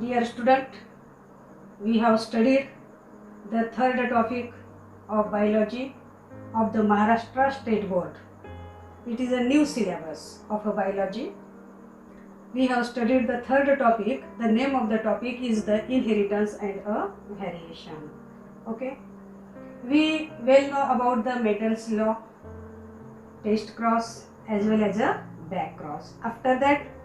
Dear student, we have studied the third topic of biology of the Maharashtra State Board. It is a new syllabus of a biology. We have studied the third topic. The name of the topic is the inheritance and a variation. Okay. We well know about the Mendel's law, test cross as well as a back cross. After that,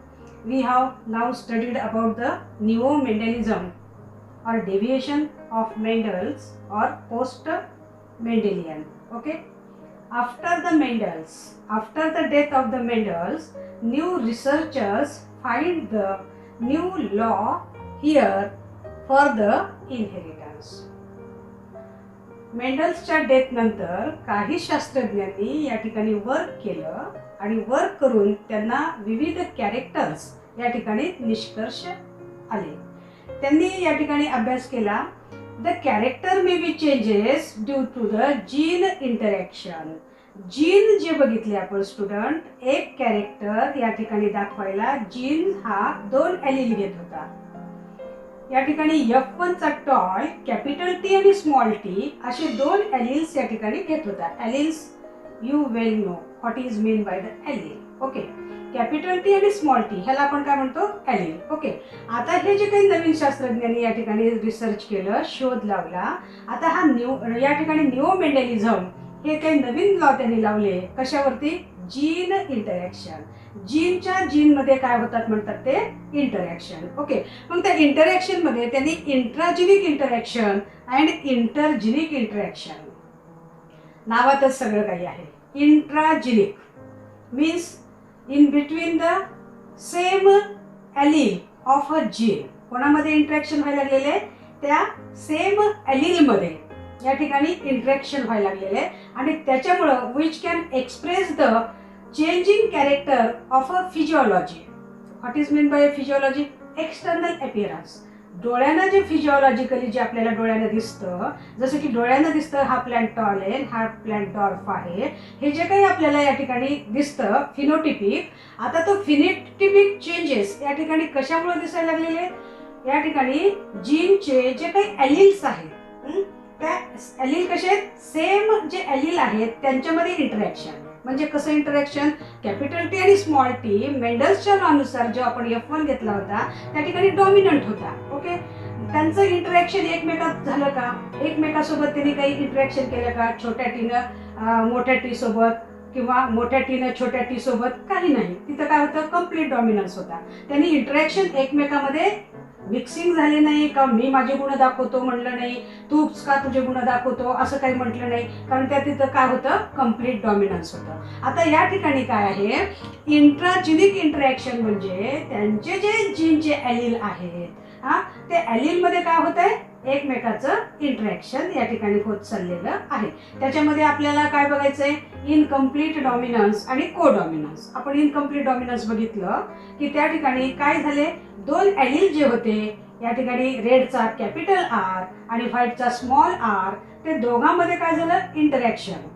we have now studied about the neo-Mendelism or deviation of Mendel's or post-Mendelian. Okay. After the death of the Mendels, new researchers find the new law here for the inheritance. मेंडल्सच्या death नंतर काही शास्त्रज्ञांनी या ठिकाणी work केलं आणि work करून त्यांना विविध कॅरेक्टर्स या ठिकाणी निष्कर्ष आले. त्यांनी या ठिकाणी अभ्यास केला. The character may be changes due to the gene interaction. Gene जे बघितले आपण स्टुडंट, एक कॅरेक्टर या ठिकाणी दाखवायला जीन हा 2 एलील घेत होता. या ठिकाणी F1 चा टॉय कॅपिटल टी आणि स्मॉल टी असे 2 एलील्स या ठिकाणी घेत होता. Alleles you well know what is mean by the allele. Okay, capital T आणि स्मॉल टी ह्याला आपण काय म्हणतो, एलील. ओके, आता हे जे काही नवीन शास्त्रज्ञांनी या ठिकाणी रिसर्च केलं, शोध लावला. आता हा या ठिकाणी निओ मेंडेलिझम हे काही नवीन लॉ त्यांनी लावले. कशावरती? Gene interaction. जीनच्या जीनमध्ये काय होतात म्हणतात ते इंटरॅक्शन. ओके, मग त्या इंटरॅक्शन मध्ये त्यांनी intragenic interaction and intergenic interaction, नावातच सगळं काही आहे. Intragenic means in between the same allele of a gene. कोणामध्ये इंटरॅक्शन व्हायला लागलेले? त्या सेम एलील मध्ये या ठिकाणी इंटरॅक्शन व्हायला लागलेले आणि त्याच्यामुळं which can express the changing character of a physiology. What is mean by physiology? External appearance. डोळ्यानं जे फिजिओलॉजिकली जे आपल्याला डोळ्यानं दिसतं, जसं की डोळ्यानं दिसतं हा प्लॅन्ट टॉल आहे, हा प्लॅन्ट डॉर्फ आहे, हे जे काही आपल्याला या ठिकाणी दिसतं फिनोटिपिक, आता तो फिनोटिपिक चेंजेस या ठिकाणी कशामुळे दिसायला लागलेले? या ठिकाणी जीनचे जे काही एलील्स आहेत त्या एलील कसे आहेत? सेम जे एलील आहेत त्यांच्यामध्ये इंटरॅक्शन. म्हणजे कसं इंटरॅक्शन? कॅपिटल टी आणि स्मॉल टी मेंडल्सच्या लॉनुसार जो आपण F1 घेतला होता त्या ठिकाणी डॉमिनंट होता. ओके, त्यांचं इंटरॅक्शन एकमेकात झालं का? एकमेकासोबत त्यांनी काही इंटरॅक्शन केलं का? छोट्या टीनं मोठ्या टी सोबत किंवा मोठ्या टीनं छोट्या टी सोबत? काही नाही. तिथं काय होतं? कम्प्लीट डॉमिनन्स होता. त्यांनी इंटरॅक्शन एकमेकामध्ये मिक्सिंग झाले नाही का? मी माझे गुण दाखवतो म्हणलं नाही, तूच का तुझे गुण दाखवतो असं काही म्हटलं नाही, कारण त्या तिथं काय होतं? कम्प्लीट डॉमिनन्स होतं. आता या ठिकाणी काय आहे? इंट्राजिनिक इंटरॅक्शन म्हणजे त्यांचे जे जीनचे एलील आहेत ते एलील मध्ये काय होत आहे? एकमेकाचं इंटरॅक्शन या ठिकाणी होत चाललेलं आहे. त्याच्यामध्ये आपल्याला काय बघायचंय? इनकम्प्लीट डॉमिनन्स आणि को डॉमिनन्स. आपण इनकम्प्लीट डॉमिनन्स बघितलं की त्या ठिकाणी काय झाले? 2 एलील जे होते या ठिकाणी रेडचा कॅपिटल आर आणि व्हाईटचा स्मॉल आर, ते दोघांमध्ये काय झालं? Interaction.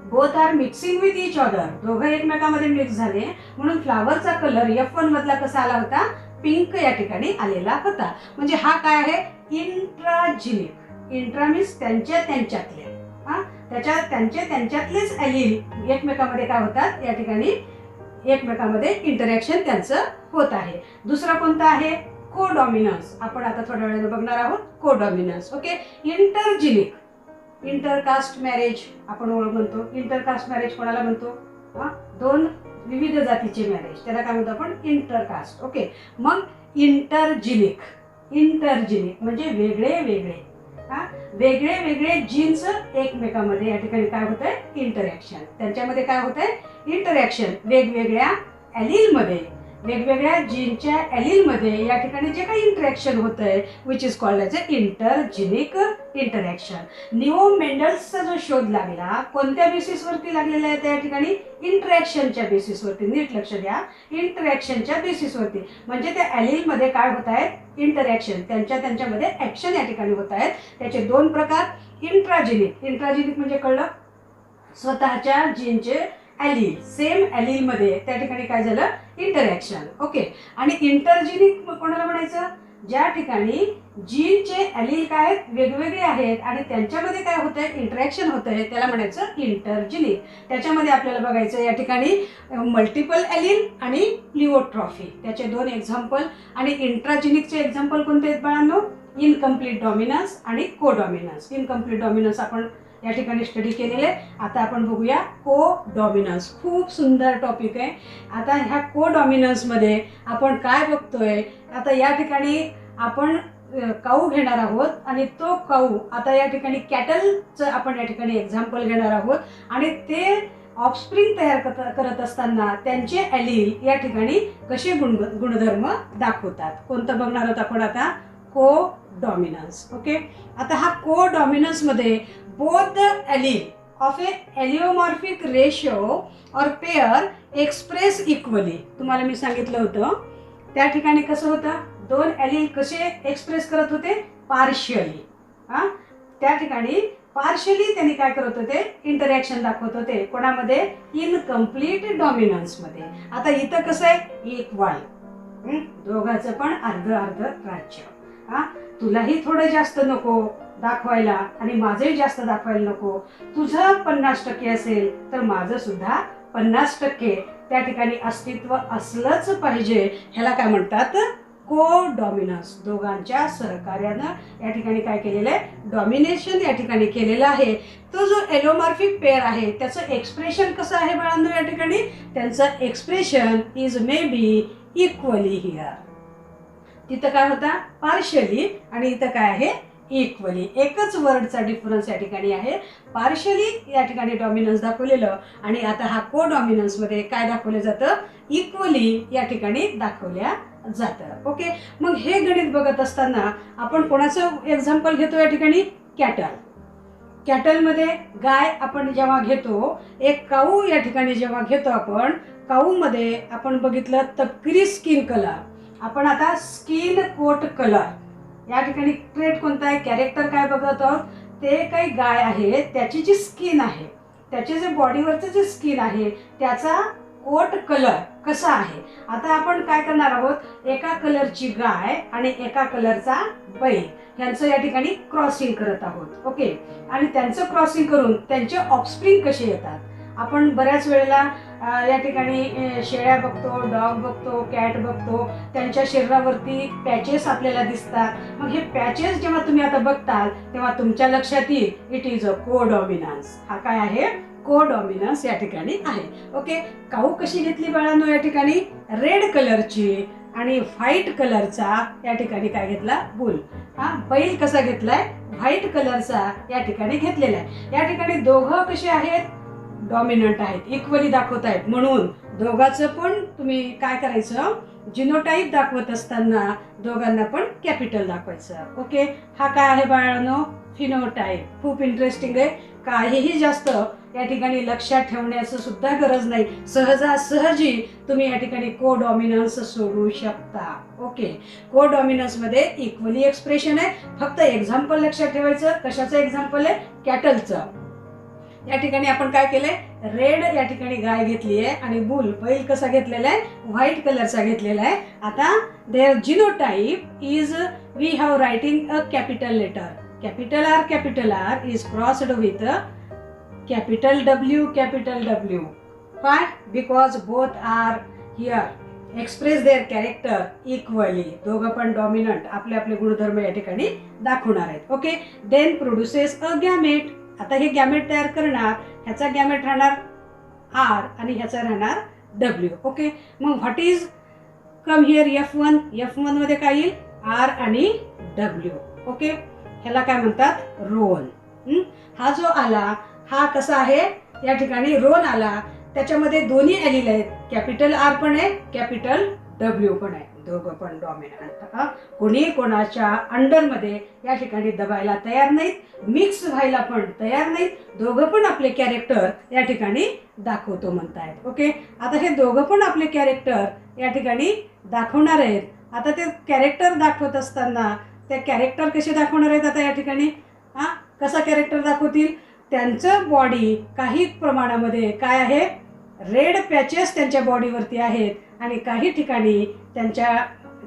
Both are mixing with each other. दोघं एकमेकांमध्ये मिक्स झाले म्हणून फ्लावरचा कलर F1 मधला कसा आला होता? पिंक या ठिकाणी आलेला होता. म्हणजे हा काय आहे? इंट्राजिनिक. इंट्रा मीन्स त्यांच्यातले त्यांच्यातलेच एलील एकमेकांमध्ये काय होतात? या ठिकाणी एकमेकांमध्ये इंटरॅक्शन त्यांचं होत आहे. दुसरा कोणता आहे? को डॉमिनन्स. आपण आता थोड्या वेळाने बघणार आहोत को डॉमिनन्स. ओके, इंटरजिनिक. इंटरकास्ट मॅरेज आपण म्हणतो. इंटरकास्ट मॅरेज कोणाला म्हणतो? 2 विविध जातीचे मॅरेज, त्याला काय म्हणतो आपण? इंटरकास्ट. ओके, मग इंटरजिनिक म्हणजे वेगळे वेगळे जीन्स एकमेकांमध्ये या ठिकाणी काय होत आहे? इंटरॅक्शन. त्यांच्यामध्ये काय होत आहे? इंटरॅक्शन. वेगवेगळ्या एलील मध्ये, वेगवेगळ्या जीनच्या एलील मध्ये या ठिकाणी जे काही इंटरॅक्शन होत आहे which is called as intergenic interaction. Neo मेंडल्सचा जो शोध लागला कोणत्या बेसिसवरती लागलेला आहे? त्या ठिकाणी इंटरॅक्शनच्या बेसिसवरती. नीट लक्ष द्या, इंटरॅक्शनच्या बेसिसवरती. म्हणजे त्या एलील मध्ये काय होत आहेत? इंटरॅक्शन. त्यांच्यामध्ये ऍक्शन या ठिकाणी होत आहेत. त्याचे 2 प्रकार. इंट्राजिनिक म्हणजे कळलं? स्वतःच्या जीनचे एलील, सेम एलील मध्ये त्या ठिकाणी काय झालं? इंटरॅक्शन. ओके, आणि इंटरजिनिक कोणाला म्हणायचं? ज्या ठिकाणी जीनचे ॲलील काय आहेत, वेगवेगळे आहेत आणि त्यांच्यामध्ये काय होतंय, इंटरॅक्शन होतंय, त्याला म्हणायचं इंटरजिनिक. त्याच्यामध्ये आपल्याला बघायचं या ठिकाणी मल्टिपल ॲलील आणि प्लिओट्रॉफी, त्याचे 2 एक्झाम्पल. आणि इंट्राजिनिकचे एक्झाम्पल कोणते आहेत बाळांनो, इनकम्प्लीट डॉमिनन्स आणि को डॉमिनन्स. इनकम्प्लीट डॉमिनन्स आपण या ठिकाणी स्टडी केलेले. आता आपण बघूया को डॉमिनन्स. खूप सुंदर टॉपिक आहे. आता ह्या को डॉमिनन्समध्ये आपण काय बघतोय, आता या ठिकाणी आपण काऊ घेणार आहोत आणि तो काऊ आता या ठिकाणी कॅटलचं आपण या ठिकाणी एक्झाम्पल घेणार आहोत आणि ते ऑफस्प्रिंग तयार करत असताना त्यांचे ॲलील या ठिकाणी कसे गुणधर्म दाखवतात. कोणतं बघणार आहोत आपण आता, को डॉमिनन्स. ओके, आता हा को डॉमिनन्समध्ये both the allele of a allelomorphic ratio or pair express equally. तुम्हाला मी सांगितलं होतं त्या ठिकाणी कसं होतं, 2 ॲलील कसे एक्सप्रेस करत होते, पार्शियली. त्या ठिकाणी पार्शियली त्यांनी काय करत होते, इंटरॅक्शन दाखवत होते. कोणामध्ये, इनकम्प्लीट डॉमिनन्समध्ये. आता इथं कसं आहे, इक्वल, दोघांचं पण अर्ध अर्ध राज्य. तुलाही थोडं जास्त नको दाखवायला आणि माझंही जास्त दाखवायला नको. तुझं 50% असेल तर माझं सुद्धा 50% त्या ठिकाणी अस्तित्व असलंच पाहिजे. ह्याला काय म्हणतात, को डॉमिनन्स. दोघांच्या सहकार्यानं या ठिकाणी काय केलेलं आहे, डॉमिनेशन या ठिकाणी केलेलं आहे. तो जो एलोमॉर्फिक पेअर आहे त्याचं एक्सप्रेशन कसं आहे बाळांनो, या ठिकाणी त्यांचं expression is may be equally here. तिथं काय होता, पार्शियली, आणि इथं काय आहे, इक्वली. एकच वर्डचा डिफरन्स या ठिकाणी आहे. पार्शियली या ठिकाणी डॉमिनन्स दाखवलेलं आणि आता हा को डॉमिनन्समध्ये काय दाखवलं जातं, इक्वली या ठिकाणी दाखवल्या जातं. ओके, मग हे गणित बघत असताना आपण कोणाचं एक्झाम्पल घेतो या ठिकाणी, कॅटल. कॅटलमध्ये गाय आपण जेव्हा घेतो, एक काऊ या ठिकाणी जेव्हा घेतो आपण, काऊमध्ये आपण बघितलं तपकिरी स्किन कलर. आपण आता स्किन कोट कलर या ठिकाणी ट्रेट कोणता आहे, कॅरेक्टर काय बघत आहोत, ते काही गाय आहे त्याची जी स्किन आहे, त्याचे जे बॉडीवरचं जे स्किन आहे त्याचा कोट कलर कसा आहे. आता आपण काय करणार आहोत, एका कलरची गाय आणि एका कलरचा बैल यांचं या ठिकाणी क्रॉसिंग करत आहोत. ओके, आणि त्यांचं क्रॉसिंग करून त्यांचे ऑफस्प्रिंग कसे येतात. आपण बऱ्याच वेळेला या ठिकाणी शेळ्या बघतो, डॉग बघतो, कॅट बघतो, त्यांच्या शरीरावरती पॅचेस आपल्याला दिसतात. मग हे पॅचेस जेव्हा तुम्ही आता बघताल तेव्हा तुमच्या लक्षात येईल इट इज अ को डॉमिनन्स. हा काय आहे, को डॉमिनन्स या ठिकाणी आहे. ओके, काऊ कशी घेतली बाळांनो, या ठिकाणी रेड कलरची आणि व्हाईट कलरचा या ठिकाणी काय घेतला, बुल. बैल कसा घेतलाय, व्हाईट कलरचा या ठिकाणी घेतलेला आहे. या ठिकाणी दोघं कसे आहेत, डॉमिनंट आहेत, इक्वली दाखवत आहेत. म्हणून दोघांचं पण तुम्ही काय करायचं, जिनोटाईप दाखवत असताना दोघांना पण कॅपिटल दाखवायचं. ओके, हा काय आहे बाळांनो, फिनोटाईप. खूप इंटरेस्टिंग आहे. काहीही जास्त या ठिकाणी लक्षात ठेवण्याचं सुद्धा गरज नाही. सहजासहजी तुम्ही या ठिकाणी को डॉमिनन्स सोडू शकता. ओके, को डॉमिनन्स मध्ये इक्वली एक्सप्रेशन आहे. फक्त एक्झाम्पल लक्षात ठेवायचं. कशाचं एक्झाम्पल आहे, कॅटलचं. या ठिकाणी आपण काय केलंय, रेड या ठिकाणी गाय घेतली आहे आणि बुल बैल कसा घेतलेला आहे, व्हाईट कलरचा घेतलेला आहे. आता there genotype is we have writing a capital letter. Capital R is crossed with capital W. Why? Because both are here. Express there character equally. दोघं पण डॉमिनंट आपले आपले गुणधर्म या ठिकाणी दाखवणार आहेत. ओके, देन प्रोड्युसेस अ गॅमेट. आता हे गॅमेट तयार करणार, ह्याचा गॅमेट राहणार आर आणि ह्याचा राहणार डब्ल्यू. ओके, मग what is come here, F1 मध्ये काय येईल, आर आणि डब्ल्यू. ओके, ह्याला काय म्हणतात, रोल. हा जो आला हा कसा आहे, या ठिकाणी रोल आला, त्याच्यामध्ये दोन्ही ॲलील आहेत, कॅपिटल आर पण आहे, कॅपिटल डब्ल्यू पण आहे. दोघं पण डॉमिनंट. कोणी कोणाच्या अंडरमध्ये या ठिकाणी दबायला तयार नाहीत, मिक्स व्हायला पण तयार नाहीत. दोघं पण आपले कॅरेक्टर या ठिकाणी दाखवतो म्हणतायत. ओके, आता हे दोघं पण आपले कॅरेक्टर या ठिकाणी दाखवणार आहेत. आता ते कॅरेक्टर दाखवत असताना ते कॅरेक्टर कसे दाखवणार आहेत, आता या ठिकाणी कसा कॅरेक्टर दाखवतील, त्यांचं बॉडी काही प्रमाणामध्ये काय आहे, रेड पॅचेस त्यांच्या बॉडीवरती आहेत आणि काही ठिकाणी त्यांच्या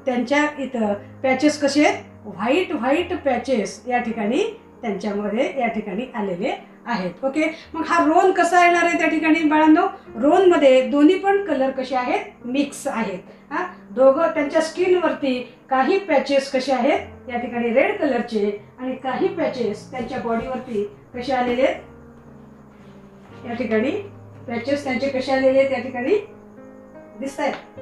त्यांच्या इथं पॅचेस कसे आहेत, व्हाईट व्हाईट पॅचेस या ठिकाणी त्यांच्यामध्ये या ठिकाणी आलेले आहेत. ओके, मग हा रोन कसा येणार आहे त्या ठिकाणी बाळांनो, रोनमध्ये दोन्ही पण कलर कसे आहेत, मिक्स आहेत. हा, दोघं त्यांच्या स्किनवरती काही पॅचेस कसे आहेत या ठिकाणी रेड कलरचे आणि काही पॅचेस त्यांच्या बॉडीवरती कसे आलेले आहेत या ठिकाणी, पॅचेस त्यांचे कसे आलेले आहेत या ठिकाणी दिसत आहेत.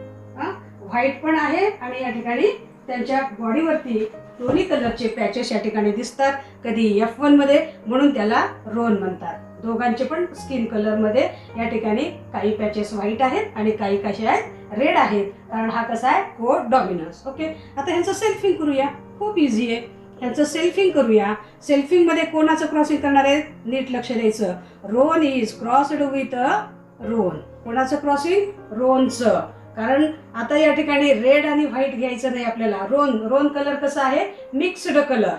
व्हाईट पण आहे आणि या ठिकाणी त्यांच्या बॉडीवरती दोन्ही कलरचे पॅचेस या ठिकाणी दिसतात. कधी F1 मध्ये, म्हणून त्याला रोन म्हणतात. दोघांचे पण स्किन कलर मध्ये या ठिकाणी काही पॅचेस व्हाईट आहेत आणि काही कसे आहेत, रेड आहेत, कारण हा कसा आहे, को डॉमिनन्स. ओके, आता ह्यांचं सेल्फिंग करूया, खूप इझी आहे. ह्यांचं सेल्फिंग करूया. सेल्फिंग मध्ये कोणाचं क्रॉसिंग करणार आहे, नीट लक्ष द्यायचं. रोन इज क्रॉस्ड विथ अ रोन. कोणाचं क्रॉसिंग, रोनचं. कारण आता या ठिकाणी रेड आणि व्हाईट घ्यायचं नाही आपल्याला. रोन कलर कसा आहे, मिक्स्ड कलर.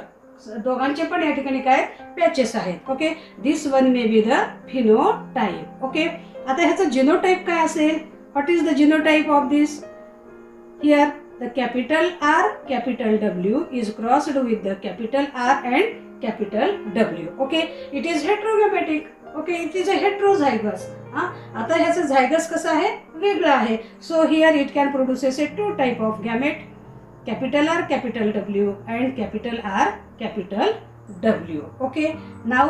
दोघांचे पण या ठिकाणी काय पॅचेस आहेत. Okay, this one may be the phenotype. Okay, आता ह्याचं जिनोटाइप काय असेल, what is the genotype of this, here the capital R, capital W is crossed with the capital R and capital W. Okay, it is heterogametic. Okay, it is a heterozygous. आता ह्याचं झायगस कसं आहे, वेगळं आहे. So here it can produces a two type of gamete, capital R, capital W and capital R, capital W. Okay, now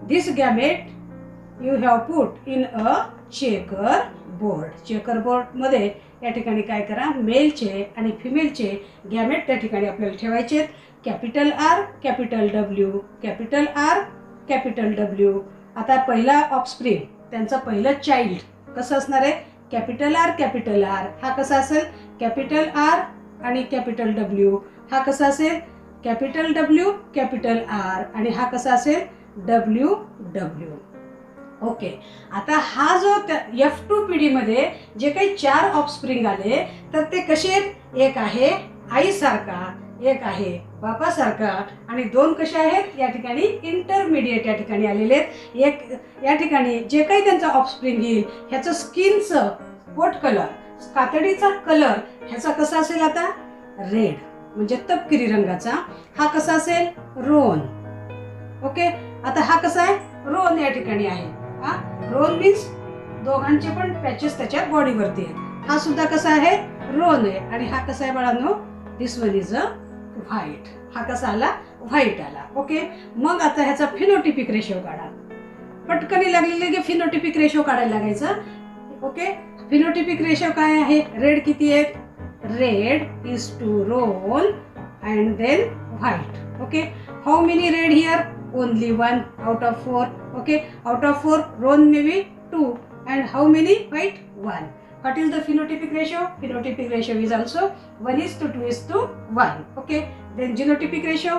this gamete you have put in a checker board. checker board मध्ये या ठिकाणी काय करा, मेलचे आणि फिमेलचे gamete त्या ठिकाणी आपल्याला ठेवायचे. Capital R, capital W, capital R, capital W. आता पहिला ऑफस्प्रिंग, त्यांचा पहिलं चाइल्ड कसं असणार आहे, कॅपिटल आर, कॅपिटल आर. हा कसा असेल, कॅपिटल आर आणि कॅपिटल डब्ल्यू. हा कसा असेल, कॅपिटल डब्ल्यू, कॅपिटल आर. आणि हा कसा असेल, डब्ल्यू डब्ल्यू. ओके, आता हा जो F2 पिढीमध्ये जे काही 4 ऑफस्प्रिंग आले तर ते कसे आहेत, एक आहे आईसारखा, एक आहे बापासारखा आणि 2 कसे आहेत या ठिकाणी इंटरमिडिएट या ठिकाणी आलेले आहेत. एक या ठिकाणी जे काही त्यांचा ऑफस्प्रिंग येईल ह्याचं स्किनचं कोट कलर, कातडीचा कलर ह्याचा कसा असेल आता, रेड म्हणजे तपकिरी रंगाचा. हा कसा असेल, रोन. ओके, आता हा कसा आहे, रोन या ठिकाणी आहे. रोन मीन्स दोघांचे पण पॅचेस त्याच्या बॉडीवरती आहेत. हा सुद्धा कसा आहे, रोन आहे. आणि हा कसा आहे बाळांनो, दिस वन इज अ व्हाईट. हा कसा आला, व्हाईट आला. ओके, मग आता ह्याचा फिनोटिपिक रेशो काढा. पटकनी लागलेले की फिनोटिपिक रेशो काढायला लागायचं. ओके, फिनोटिपिक रेशो काय आहे, रेड किती आहेत, red is two roan and then white. Okay, how many red here, only 1 out of 4. Okay, out of 4 roan may be 2 and how many white, 1. What is the phenotypic ratio, phenotypic ratio is also 1:2:1. Okay, then genotypic ratio,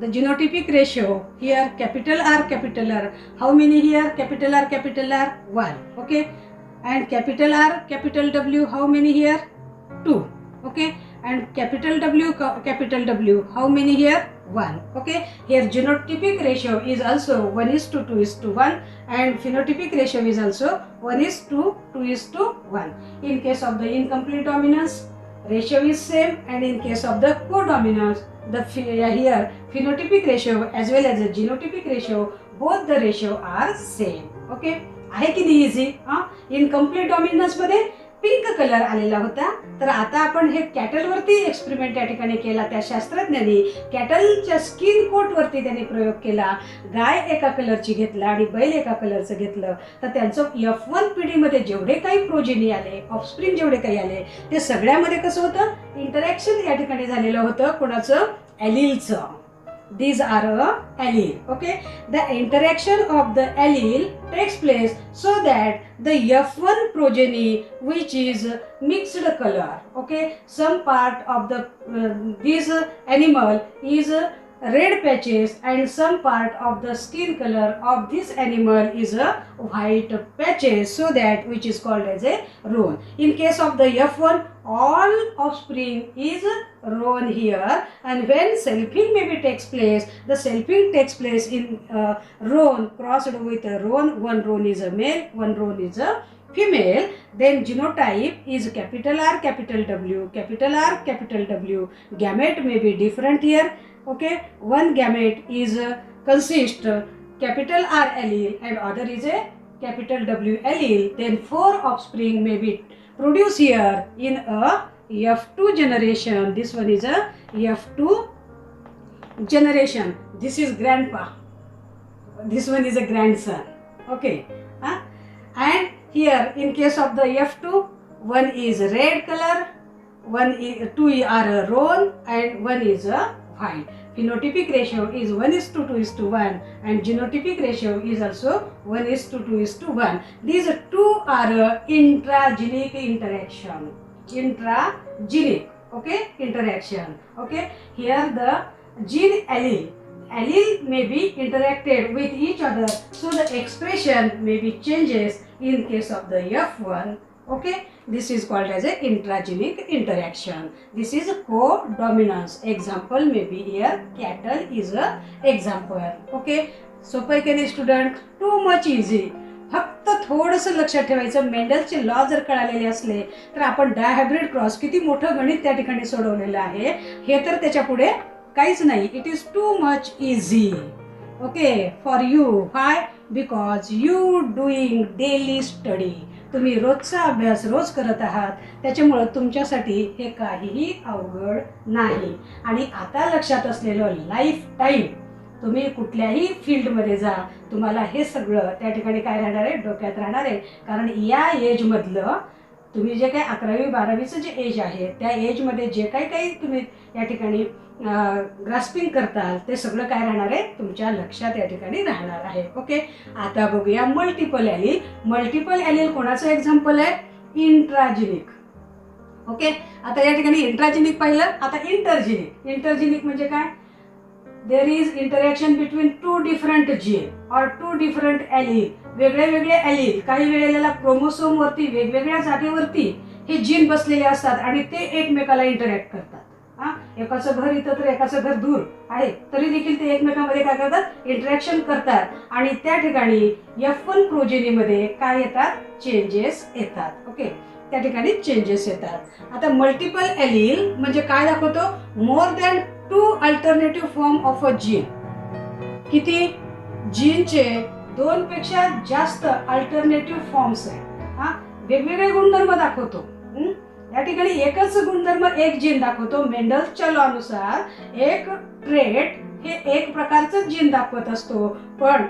the genotypic ratio here capital R, capital R. How many here, capital R, capital R, 1. Okay, and capital R, capital W, how many here, 2. Okay, and capital W, how many here, 1. Okay, here genotypic ratio is also 1:2:1 and phenotypic ratio is also 1:2:1. In case of the incomplete dominance, ratio is same, and in case of the codominance, the here phenotypic ratio as well as the genotypic ratio, both the ratio are same. Okay, आहे की नाही easy. Incomplete dominance मध्ये pink colour आलेला होता. तर आता आपण हे कॅटल वरती एक्सपेरिमेंट या ठिकाणी केला. त्या शास्त्रज्ञांनी कॅटलच्या स्किन कोट वरती त्यांनी प्रयोग केला. गाय एका कलरची घेतला आणि बैल एका कलरचं घेतलं. तर त्यांचं F1 पिढीमध्ये जेवढे काही प्रोजेनी आले, ऑफस्प्रिंग जेवढे काही आले, ते सगळ्यामध्ये कसं होतं, इंटरॅक्शन या ठिकाणी झालेलं होतं. कोणाचं, ॲलिलचं. These are a allele. Okay, the interaction of the allele takes place so that the F1 progeny, which is mixed color, okay, some part of the this animal is red patches and some part of the skin color of this animal is a white patches, so that which is called as a roan. In case of the F1, all offspring is roan here, and when selfing maybe takes place, the selfing takes place in roan crossed with a roan. One roan is a male, one roan is a female, then genotype is capital R, capital W, capital R, capital W. Gamete may be different here. Okay, one gamete is consist capital R allele and other is a capital W allele. Then 4 offspring may be produced here in a F2 generation. This one is a F2 generation. This is grandpa. This one is a grandson. Okay. And here in case of the F2, one is red color, two are roan and one is a white. Phenotypic ratio is 1:2:1 and genotypic ratio is also 1:2:1. These two are intragenic interaction. Intragenic, okay, interaction. Okay, here the gene allele may be interacted with each other, so the expression may be changes in case of the F1. Okay, this is called as a intragenic interaction. This is co-dominance. Example may be here cattle is a example. Okay, सोपं आहे की नाही student? To much easy. फक्त थोडंसं लक्षात ठेवायचं, मेंडलचे law जर कळालेले असले तर आपण डायहायब्रिड क्रॉस किती मोठं गणित त्या ठिकाणी सोडवलेलं आहे हे तर त्याच्या पुढे काहीच नाही. It is too much easy. Okay, for you. Why? Because you doing daily study. तुम्ही रोजचा अभ्यास रोज करत आहात, त्याच्यामुळं तुमच्यासाठी हे काहीही अवघड नाही. आणि आता लक्षात असलेलं लाईफ टाईम तुम्ही कुठल्याही फील्डमध्ये जा, तुम्हाला हे सगळं त्या ठिकाणी काय राहणार आहे, डोक्यात राहणार आहे. कारण या एजमधलं तुम्ही जे काही 11वी 12वीचं जे एज आहे त्या एजमध्ये जे काही तुम्ही या ठिकाणी ग्रास्पिंग करताल ते सगळं काय राहणार आहे, तुमच्या लक्षात या ठिकाणी राहणार आहे. ओके, आता बघूया मल्टिपल ॲलील. मल्टिपल ॲलील कोणाचं एक्झाम्पल आहे? इंट्राजेनिक. ओके, आता या ठिकाणी इंट्राजेनिक पाहिलं. आता इंटरजेनिक. इंटरजेनिक म्हणजे काय? There is interaction between two different gene और टू डिफरंट ॲलील. वेगळे वेगळे ॲलील काही वेळेला क्रोमोसोम वरती वेगवेगळ्या जागेवरती हे जीन बसलेले असतात आणि ते एकमेकाला इंटरॅक्ट करतात. एकाचं घर इथं तर एकाचं घर दूर आहे, तरी देखील ते एकमेकांमध्ये काय करतात, इंटरॅक्शन करतात आणि त्या ठिकाणी F1 प्रोजेनीमध्ये काय येतात, चेंजेस येतात. ओके, त्या ठिकाणी चेंजेस येतात. आता मल्टिपल ॲलील म्हणजे काय दाखवतो? More than 2 alternative form of a gene. किती? जीनचे 2 पेक्षा जास्त अल्टरनेटिव्ह फॉर्म्स आहेत. वेगवेगळे गुणधर्म दाखवतो. या ठिकाणी एकच गुणधर्म एक जीन दाखवतो. मेंडलच्या लॉनुसार एक ट्रेट हे एक प्रकारचं जीन दाखवत असतो, पण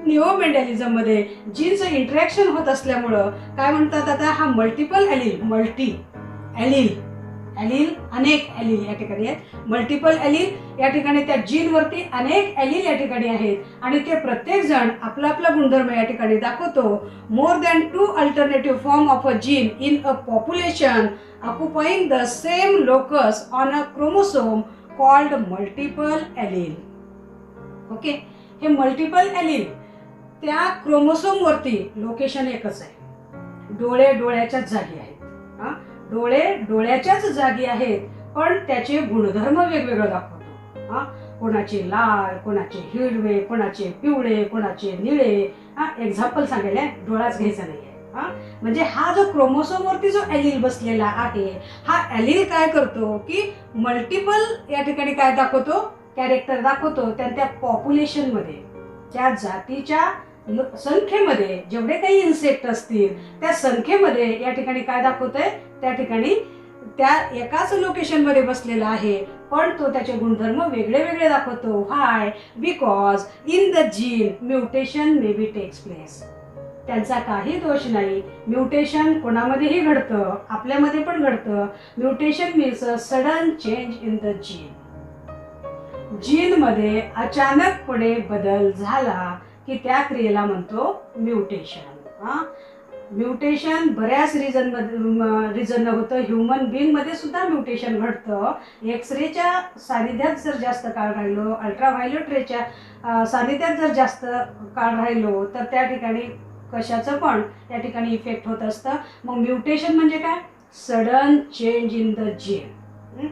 निओ मेंडॅलिझम मध्ये जीनचं इंटरॅक्शन होत असल्यामुळं काय म्हणतात आता, हा मल्टिपल ॲलील. मल्टी ॲलील, ॲलील अनेक ॲलील या ठिकाणी आहेत. मल्टिपल ॲलील या ठिकाणी त्या जीन वरती अनेक ॲलील या ठिकाणी आहेत आणि ते प्रत्येक जण आपला आपला गुणधर्म या ठिकाणी दाखवतो. More than 2 alternative form of a gene in a population occupying the same locus on a chromosome called multiple allele. Okay, हे मल्टिपल ॲलील त्या क्रोमोसोम वरती लोकेशन एकच आहे. डोळे डोळ्याच्याच जागी आहेत. डोळे डोळ्याच्याच जागी आहेत, पण त्याचे गुणधर्म वेगवेगळे दाखवतो. कोणाचे लाल, कोणाचे हिरवे, कोणाचे पिवळे, कोणाचे निळे. एक्झाम्पल सांगायला डोळाच घ्यायचा नाहीये. म्हणजे हा जो क्रोमोसोम वरती जो ॲलील बसलेला आहे, हा ॲलील काय करतो की मल्टिपल या ठिकाणी काय दाखवतो, कॅरेक्टर दाखवतो. त्या पॉप्युलेशन मध्ये, त्या जातीच्या संख्येमध्ये जेवढे काही इन्सेक्ट असतील त्या संख्येमध्ये या ठिकाणी काय दाखवतोय, त्या ठिकाणी त्या एकाच लोकेशन मध्ये बसलेला आहे, पण तो त्याचे गुणधर्म वेगळे वेगळे दाखवतो. Why? Because in the gene mutation may be takes place. त्यांचा काही दोष नाही. म्युटेशन कोणामध्येही घडतं, आपल्यामध्ये पण घडतं. Mutation means a sudden change in the gene. Gene मध्ये अचानकपणे बदल झाला की त्या क्रियेला म्हणतो म्युटेशन. म्युटेशन बऱ्याच रिझन होतं. ह्युमन बीइंग मध्ये सुद्धा म्युटेशन घडतं. एक्सरेच्या सानिध्यात जर जास्त काळ राहिलो, अल्ट्राव्हायोलेट रेच्या सानिध्यात जर जास्त काळ राहिलो तर त्या ठिकाणी कशाचं पण त्या ठिकाणी इफेक्ट होत असतं. मग म्युटेशन म्हणजे काय? Sudden change in the gene.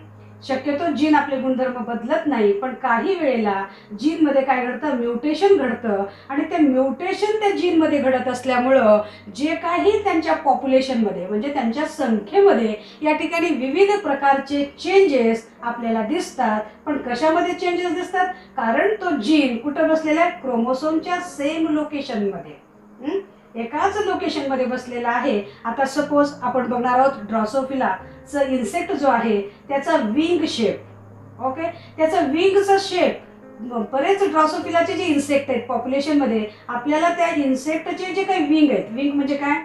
शक्यतो जीन आपले गुणधर्म बदलत नाही, पण काही वेळेला जीनमध्ये काय घडतं, म्युटेशन घडतं आणि ते म्युटेशन त्या जीनमध्ये घडत असल्यामुळं जे काही त्यांच्या पॉप्युलेशनमध्ये म्हणजे त्यांच्या संख्येमध्ये या ठिकाणी विविध प्रकारचे चेंजेस आपल्याला दिसतात. पण कशामध्ये चेंजेस दिसतात, कारण तो जीन कुठं बसलेला आहे, क्रोमोसोमच्या सेम लोकेशनमध्ये, एकाच लोकेशनमध्ये बसलेला आहे. आता सपोज आपण बघणार आहोत ड्रॉसोफिलाचं इन्सेक्ट जो आहे त्याचा विंग शेप, ओके, त्याचा विंगचा शेप, बरेच ड्रॉसोफिलाचे जे इन्सेक्ट आहेत पॉप्युलेशनमध्ये आपल्याला त्या इन्सेक्टचे जे काही विंग आहेत, विंग म्हणजे काय,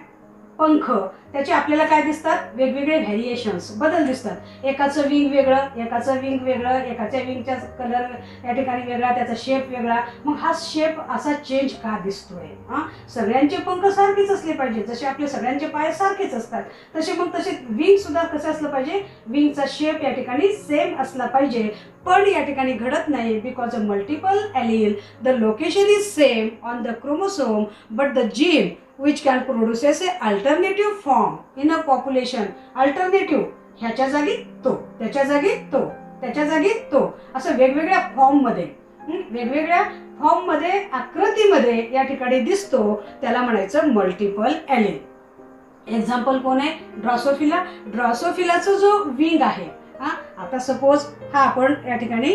पंख, त्याचे आपल्याला काय दिसतात, वेगवेगळे व्हेरिएशन्स, बदल दिसतात. एकाचं विंग वेगळं, एकाचं विंग वेगळं, एकाच्या विंगचा कलर या ठिकाणी वेगळा, त्याचा शेप वेगळा. मग हा शेप असा चेंज का दिसतोय? सगळ्यांचे पंख सारखेच असले पाहिजे, जसे आपले सगळ्यांचे पाय सारखेच असतात तसे विंग सुद्धा कसं असलं पाहिजे, विंगचा शेप या ठिकाणी सेम असला पाहिजे. पण या ठिकाणी घडत नाही, because a multiple allele the location is same on the chromosome but the gene which can produces a alternative form in a population. Alternative, ह्याच्या जागी तो, त्याच्या जागी तो, त्याच्या जागी तो, असं वेगवेगळ्या फॉर्ममध्ये, वेगवेगळ्या फॉर्ममध्ये, आकृतीमध्ये या ठिकाणी दिसतो, त्याला म्हणायचं मल्टिपल एलील. एक्झाम्पल कोण आहे, ड्रॉसोफिला. ड्रॉसोफिलाचा जो विंग आहे, आता सपोज हा आपण या ठिकाणी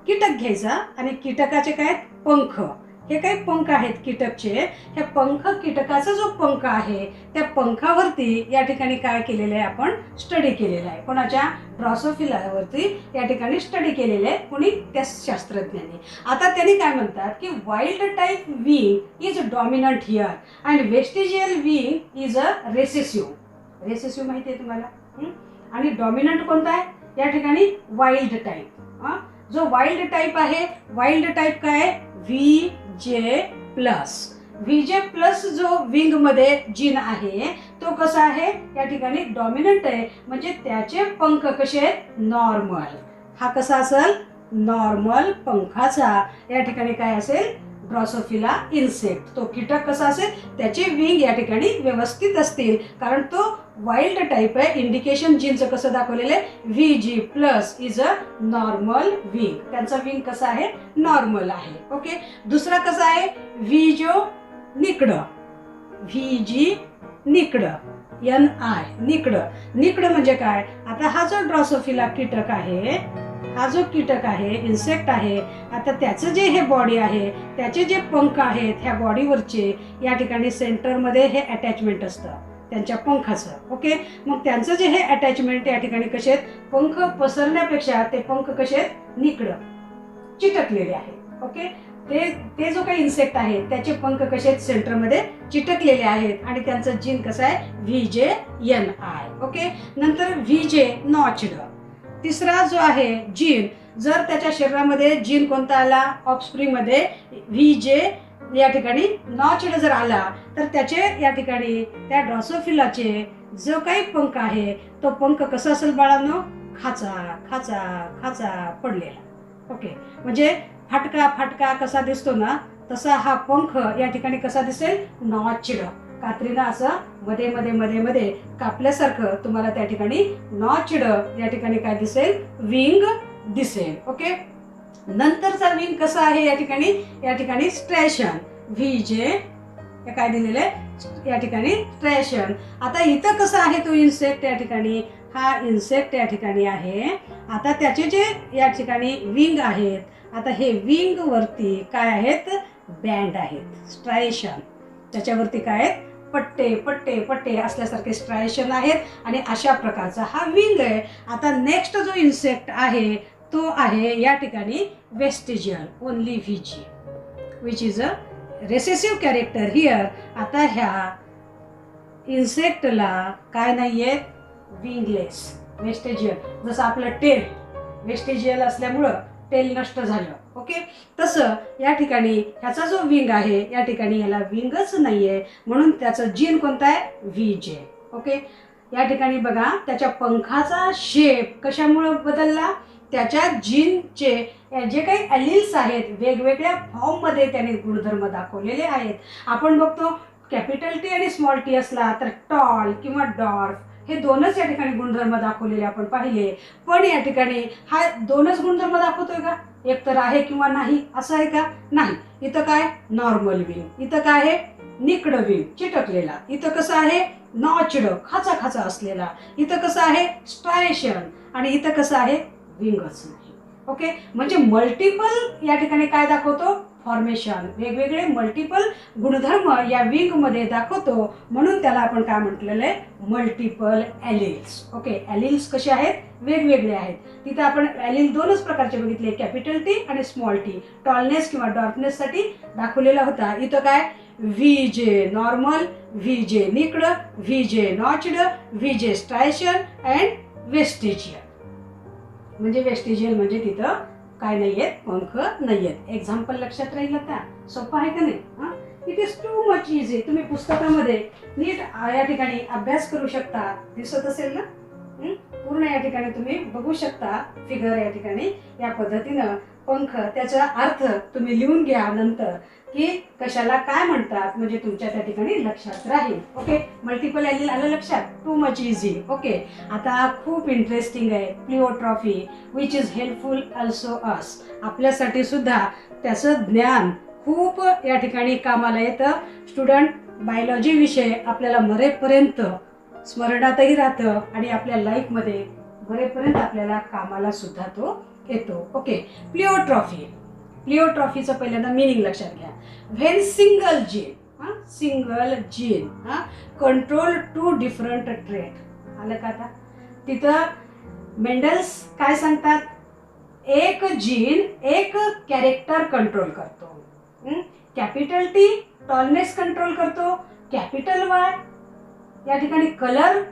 कीटक घ्यायचा आणि कीटकाचे काय पंख, हे काही पंख आहेत कीटकचे, हे पंख, कीटकाचा जो पंख आहे त्या पंखावरती या ठिकाणी काय केलेलं आहे, आपण स्टडी केलेलं आहे. कोणाच्या, ड्रॉसोफिलावरती या ठिकाणी स्टडी केलेलं आहे, कोणी, त्या शास्त्रज्ञांनी. आता त्यांनी काय म्हणतात की wild type wing is dominant here and vestigial wing is a recessive. Recessive माहिती आहे तुम्हाला, आणि डॉमिनंट कोणता आहे या ठिकाणी, वाईल्ड टाईप. जो वाईल्ड टाईप आहे, वाईल्ड टाईप काय आहे, VJ प्लस. VJ प्लस जो विंग मध्ये जीन आहे तो कसा आहे या ठिकाणी, डॉमिनंट आहे, म्हणजे त्याचे पंख कसे आहेत, नॉर्मल. हा कसा असेल, नॉर्मल पंखाचा या ठिकाणी काय असेल, ड्रॉसोफिला इन्सेक्ट. तो कीटक कसा असेल, त्याचे विंग या ठिकाणी व्यवस्थित असतील, कारण तो वाईल्ड टाईप आहे. इंडिकेशन जीनचं कसं दाखवलेलं आहे, VG plus is a normal wing. त्यांचा विंग कसा आहे, नॉर्मल आहे. ओके, दुसरा कसा आहे, व्हिजो निकड. VG निकड, NI निकड. निकड म्हणजे काय, आता हा जो ड्रॉसोफिला कीटक आहे, हा जो कीटक आहे, इन्सेक्ट आहे, आता त्याचं जे हे बॉडी आहे, त्याचे जे पंख आहेत ह्या बॉडीवरचे या ठिकाणी सेंटरमध्ये हे अटॅचमेंट असतं त्यांच्या पंखाचं. ओके, मग त्यांचं जे हे अटॅचमेंट या ठिकाणी कसे आहेत, पंख पसरण्यापेक्षा ते पंख कसे आहेत, निकड, चिटकलेले आहेत. ओके, ते जो काही इन्सेक्ट आहे त्याचे पंख कसे आहेत, सेंटरमध्ये चिटकलेले आहेत आणि त्यांचं जीन कसं आहे, VJNI. ओके, नंतर VJ नॉच्ड. तिसरा जो आहे जीन, जर त्याच्या शरीरामध्ये जीन कोणता आला, ऑफस्प्रिंग मध्ये VJ या ठिकाणी नॉच्ड जर आला तर त्याचे या ठिकाणी त्या ड्रॉसोफिलाचे जो काही पंख आहे तो पंख कसा असेल बाळांनो, खाचा खाचा खाचा पडलेला. ओके, म्हणजे फाटका फाटका कसा दिसतो ना तसा हा पंख या ठिकाणी कसा दिसेल, नॉच्ड. कात्रीनं असं मध्ये मध्ये मध्ये मध्ये कापल्यासारखं तुम्हाला त्या ठिकाणी नॉच्ड या ठिकाणी काय दिसेल, विंग दिसेल. ओके, नंतरचा विंग कसा आहे या ठिकाणी स्ट्रॅशन. VJ काय दिलेलं आहे या ठिकाणी, स्ट्रॅशन. आता इथं कसं आहे तो इन्सेक्ट, या ठिकाणी हा इन्सेक्ट या ठिकाणी आहे. आता त्याचे जे या ठिकाणी विंग आहेत, आता हे विंग वरती काय आहेत, बँड आहेत, स्ट्रायशन. त्याच्यावरती काय आहेत, पट्टे पट्टे पट्टे असल्यासारखे स्ट्रायशन आहेत आणि अशा प्रकारचा हा विंग आहे. आता नेक्स्ट जो इन्सेक्ट आहे तो आहे या ठिकाणी vestigial, only VG which is a recessive character here. आता ह्या इन्सेक्टला काय नाहीये, विंगलेस, वेस्टिजियल. जसं आपलं टेल वेस्टिजियल असल्यामुळं टेल नष्ट झालं. ओके, तसं या ठिकाणी ह्याचा जो विंग आहे या ठिकाणी ह्याला विंगच नाहीये, म्हणून त्याचं जीन कोणतं आहे, VJ. ओके, या ठिकाणी बघा त्याच्या पंखाचा शेप कशामुळे बदलला, त्याच्या जीनचे जे काही एलील्स आहेत वेगवेगळ्या फॉर्ममध्ये त्याने गुणधर्म दाखवलेले आहेत. आपण बघतो कॅपिटल T आणि स्मॉल t असला तर टॉल किंवा डॉर्फ, हे दोनच या ठिकाणी गुणधर्म दाखवलेले आपण पाहिले. पण या ठिकाणी हा दोनच गुणधर्म दाखवतोय का? एक तर आहे किंवा नाही असं आहे का? नाही. इथं काय? Normal wing. इथं काय आहे? निकडं विंग, चिटकलेला. इथं कसं आहे? नॉच्ड, खाचा खाचा असलेला. इथं कसं आहे? स्ट्रायशन. आणि इथं कसं आहे? विंगच नाही. ओके, म्हणजे मल्टिपल या ठिकाणी काय दाखवतो? फॉर्मेशन. वेगवेगळे मल्टिपल गुणधर्म या विंग मध्ये दाखवतो, म्हणून त्याला आपण काय म्हटलेलं आहे? मल्टिपल ॲलिल्स. ओके, ॲलिल्स कसे आहेत? वेगवेगळे आहेत. तिथे आपण ॲलिल दोनच प्रकारचे बघितले, कॅपिटल टी आणि स्मॉल टी. टॉलनेस किंवा डॉर्कनेस साठी दाखवलेला होता. इथं काय? व्ही जे नॉर्मल, व्ही जे निकडं, व्ही जे नॉच्ड, व्ही जे स्ट्रायशन अँड वेस्टिजियल. म्हणजे वेस्टिजियल म्हणजे तिथं काय नाहीयेत? पंख नाहीयेत. एक्झाम्पल लक्षात राहील आता? सोपं आहे का नाही? It is too much easy. तुम्ही पुस्तकामध्ये नीट या ठिकाणी अभ्यास करू शकता. दिसत असेल ना? पूर्ण या ठिकाणी तुम्ही बघू शकता फिगर या ठिकाणी. या पद्धतीनं पंख, त्याचा अर्थ तुम्ही लिहून घ्या नंतर की कशाला काय म्हणतात, म्हणजे तुमच्या त्या ठिकाणी लक्षात राहील. ओके, मल्टिपल ॲलिल आलं लक्षात? To much easy. ओके, आता खूप इंटरेस्टिंग आहे प्लिओट्रॉफी, विच इज हेल्पफुल ऑल्सो अस. आपल्यासाठी सुद्धा त्याचं ज्ञान खूप या ठिकाणी कामाला येतं. स्टुडंट, बायोलॉजी विषय आपल्याला मरेपर्यंत स्मरणातही राहतं आणि आपल्या लाईफमध्ये बरेपर्यंत आपल्याला कामाला सुद्धा तो येतो. ओके, प्लिओट्रॉफी. प्लिओट्रॉफीचं पहिल्यांदा मिनिंग लक्षात घ्या. When single gene control to different trait. आलं का आता? तिथं मेंडल्स काय सांगतात? एक जीन एक कॅरेक्टर कंट्रोल करतो. कॅपिटल टी टॉलनेस कंट्रोल करतो, कॅपिटल वाय या ठिकाणी कलर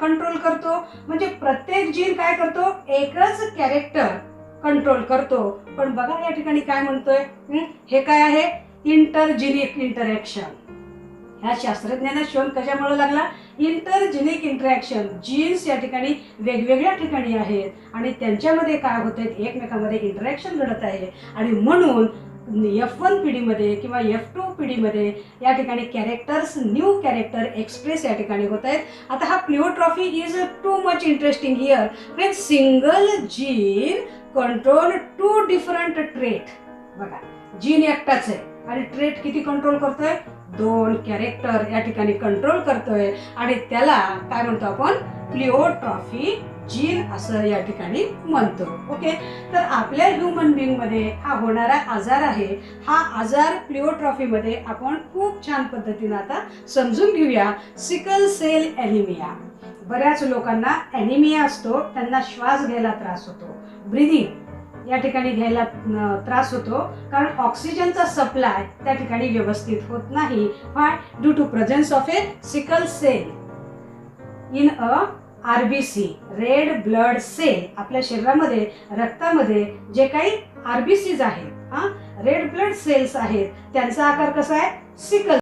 कंट्रोल करतो. म्हणजे प्रत्येक जीन काय करतो? एकच कॅरेक्टर कंट्रोल करतो. पण बघा या ठिकाणी काय म्हणतोय? हे काय आहे? इंटरजिनिक इंटरॅक्शन. ह्या शास्त्रज्ञांना शोध कशामुळे लागला? इंटरजिनिक इंटरॅक्शन. जीन्स या ठिकाणी वेगवेगळ्या ठिकाणी आहेत आणि त्यांच्यामध्ये काय होत आहेत? एकमेकांमध्ये इंटरॅक्शन घडत आहे आणि म्हणून F1 पिढीमध्ये किंवा F2 पिढीमध्ये या ठिकाणी कॅरेक्टर्स, न्यू कॅरेक्टर एक्सप्रेस या ठिकाणी होत आहेत. आता हा pleiotropy is too much interesting here when single gene control to different trait. बघा, जीन एकटाच आहे आणि ट्रेट किती कंट्रोल करतोय? दोन कॅरेक्टर या ठिकाणी कंट्रोल करतोय आणि त्याला काय म्हणतो आपण? प्लिओट्रॉफी जीन असं या ठिकाणी म्हणतो. ओके, तर आपल्या ह्युमन बिंग मध्ये हा होणारा आजार आहे. हा आजार प्लिओट्रॉफी मध्ये आपण खूप छान पद्धतीने आता समजून घेऊया. Sickle cell anaemia. बऱ्याच लोकांना ॲनिमिया असतो, त्यांना श्वास घ्यायला त्रास होतो, ब्रीदिंग या ठिकाणी घ्यायला त्रास होतो, कारण ऑक्सिजनचा सप्लाय त्या ठिकाणी व्यवस्थित होत नाही. Why? Due to presence of a sickle cell in a RBC, red blood cell. आपल्या शरीरामध्ये रक्तामध्ये जे काही आरबीसीज आहेत, रेड ब्लड सेल्स आहेत, त्यांचा आकार कसा आहे? सिकल